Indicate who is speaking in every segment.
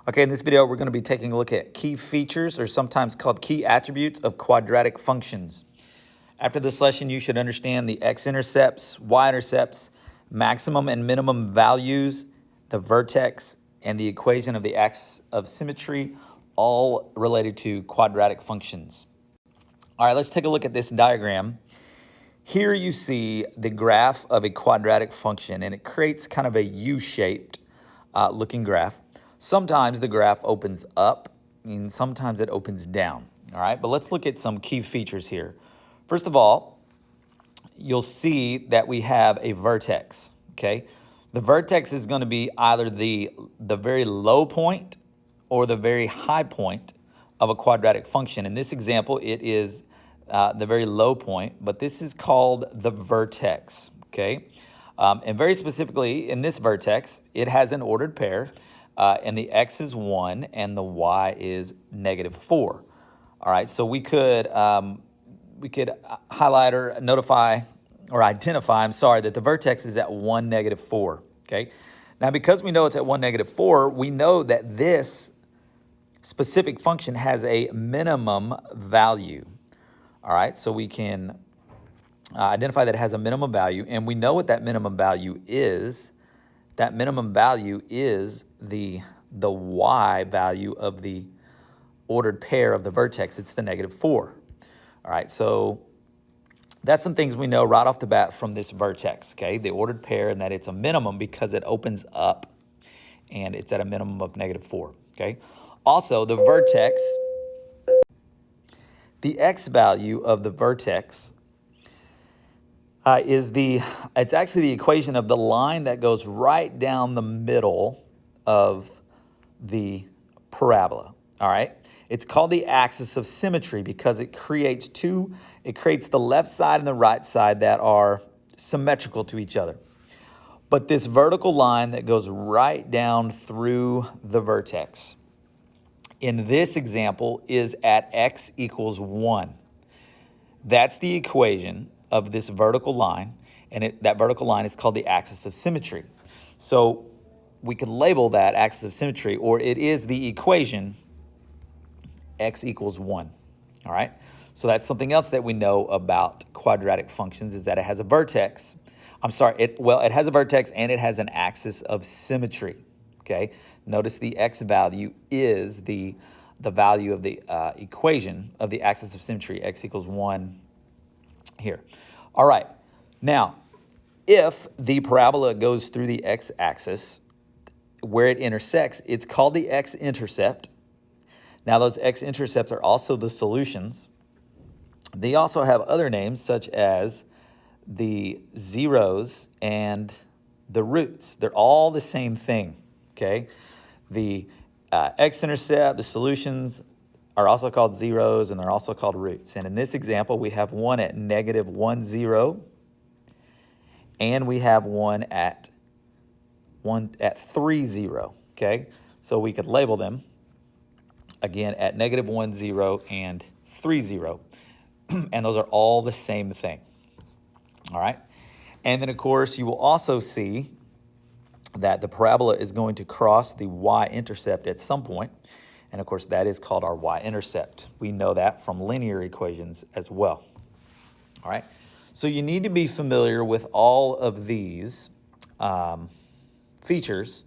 Speaker 1: Okay, in this video, we're going to be taking a look at key features, or sometimes called key attributes, of quadratic functions. After this lesson, you should understand the x-intercepts, y-intercepts, maximum and minimum values, the vertex, and the equation of the axis of symmetry, all related to quadratic functions. All right, let's take a look at this diagram. Here you see the graph of a quadratic function, and it creates kind of a U-shaped looking graph. Sometimes the graph opens up, and sometimes it opens down. All right, but let's look at some key features here. First of all, you'll see that we have a vertex, okay? The vertex is going to be either the very low point or the very high point of a quadratic function. In this example, it is the very low point, but this is called the vertex, okay? And very specifically, in this vertex, it has an ordered pair, and the x is 1 and the y is -4. All right, so we could highlight or notify or identify, that the vertex is at 1, -4, okay? Now, because we know it's at 1, -4, we know that this specific function has a minimum value. All right, so we can identify that it has a minimum value, and we know what that minimum value is. That minimum value is the y value of the ordered pair of the vertex. It's the -4. All right, so that's some things we know right off the bat from this vertex, okay? The ordered pair, and that it's a minimum because it opens up and it's at a minimum of -4, okay? Also, the vertex, the x value of the vertex it's actually the equation of the line that goes right down the middle of the parabola, all right? It's called the axis of symmetry because it creates the left side and the right side that are symmetrical to each other. But this vertical line that goes right down through the vertex, in this example, is at x equals 1. That's the equation of this vertical line, and that vertical line is called the axis of symmetry. So we could label that axis of symmetry, or it is the equation x equals 1, all right? So that's something else that we know about quadratic functions, is that it has a vertex. It has a vertex and it has an axis of symmetry, okay? Notice the x value is the value of the equation of the axis of symmetry, x equals 1 here. All right, now, if the parabola goes through the x-axis, where it intersects, it's called the x-intercept. Now, those x-intercepts are also the solutions. They also have other names, such as the zeros and the roots. They're all the same thing, okay? The x-intercept, the solutions, are also called zeros, and they're also called roots. And in this example, we have one at -1, 0, and we have one at 3, 0, okay? So we could label them, again, at -1, 0, and 3, 0, and those are all the same thing, all right? And then, of course, you will also see that the parabola is going to cross the y-intercept at some point. And of course, that is called our y-intercept. We know that from linear equations as well. All right, so you need to be familiar with all of these features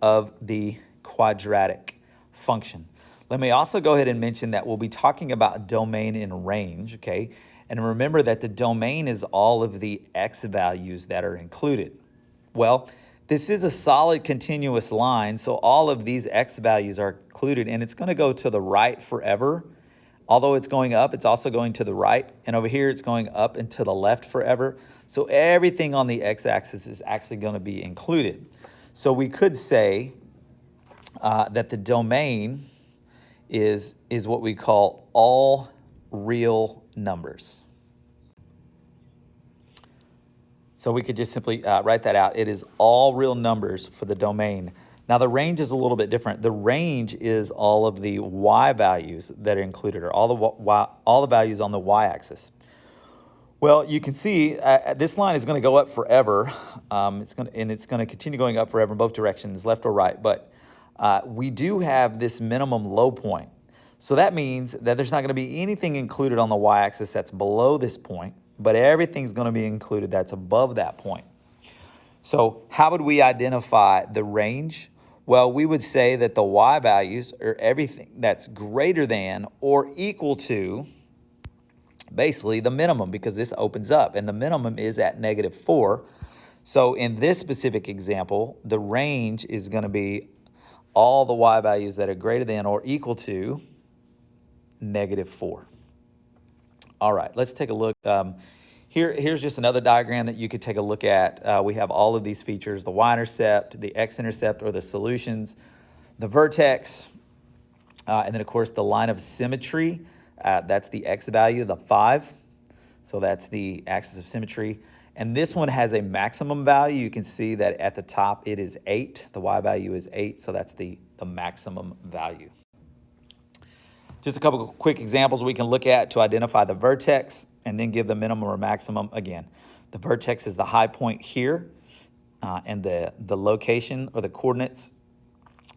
Speaker 1: of the quadratic function. Let me also go ahead and mention that we'll be talking about domain and range, okay? And remember that the domain is all of the x values that are included. Well, this is a solid continuous line, so all of these x values are included, and it's going to go to the right forever. Although it's going up, it's also going to the right, and over here it's going up and to the left forever. So everything on the x-axis is actually going to be included. So we could say that the domain is what we call all real numbers. So we could just simply write that out. It is all real numbers for the domain. Now, the range is a little bit different. The range is all of the y values that are included, or all the values on the y-axis. Well, you can see this line is going to go up forever. It's going to continue going up forever in both directions, left or right. But we do have this minimum low point. So that means that there's not going to be anything included on the y-axis that's below this point, but everything's going to be included that's above that point. So how would we identify the range? Well, we would say that the y values are everything that's greater than or equal to basically the minimum, because this opens up and the minimum is at -4. So in this specific example, the range is going to be all the y values that are greater than or equal to -4. All right, let's take a look. Here's just another diagram that you could take a look at. We have all of these features: the y-intercept, the x-intercept or the solutions, the vertex, and then of course the line of symmetry. That's the x value, the 5. So that's the axis of symmetry. And this one has a maximum value. You can see that at the top it is 8. The y value is 8, so that's the maximum value. Just a couple of quick examples we can look at to identify the vertex and then give the minimum or maximum. Again, the vertex is the high point here, and the location or the coordinates,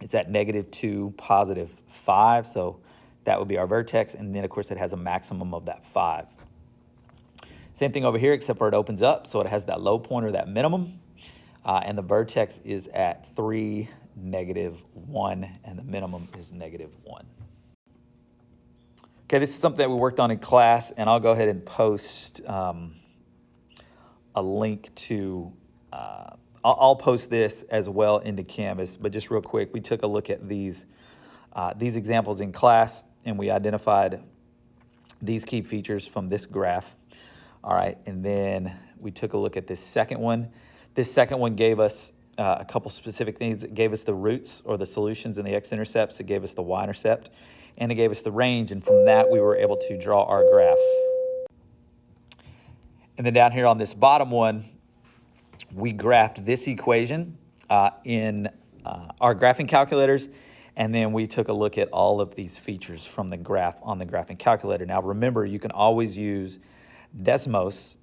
Speaker 1: it's at -2, +5. So that would be our vertex, and then of course it has a maximum of that 5. Same thing over here, except for it opens up, so it has that low point or that minimum, and the vertex is at 3, -1, and the minimum is -1. Okay, this is something that we worked on in class, and I'll go ahead and post a link to, I'll post this as well into Canvas, but just real quick, we took a look at these examples in class, and we identified these key features from this graph. All right, and then we took a look at this second one. This second one gave us a couple specific things. It gave us the roots or the solutions and the x-intercepts. It gave us the y-intercept, and it gave us the range, and from that we were able to draw our graph. And then down here on this bottom one, we graphed this equation in our graphing calculators, and then we took a look at all of these features from the graph on the graphing calculator. Now remember, you can always use Desmos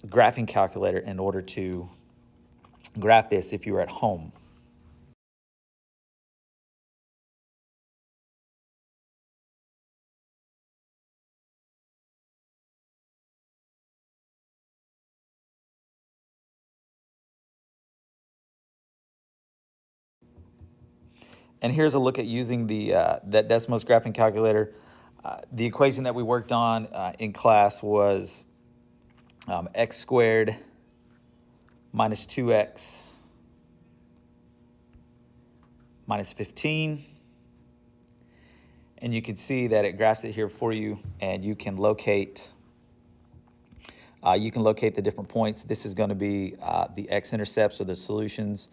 Speaker 1: graphing calculator in order to graph this if you're at home. And here's a look at using that Desmos graphing calculator. The equation that we worked on in class was x squared minus 2x minus 15. And you can see that it graphs it here for you, and you can locate the different points. This is going to be the x-intercepts or the solutions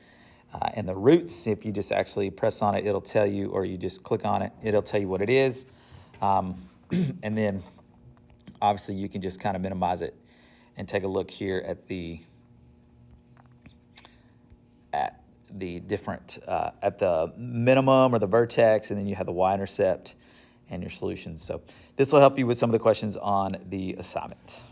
Speaker 1: and the roots. If you just actually press on it, it'll tell you, or you just click on it, it'll tell you what it is. And then obviously you can just kind of minimize it and take a look here at the different, at the minimum or the vertex, and then you have the y-intercept and your solutions. So this will help you with some of the questions on the assignment.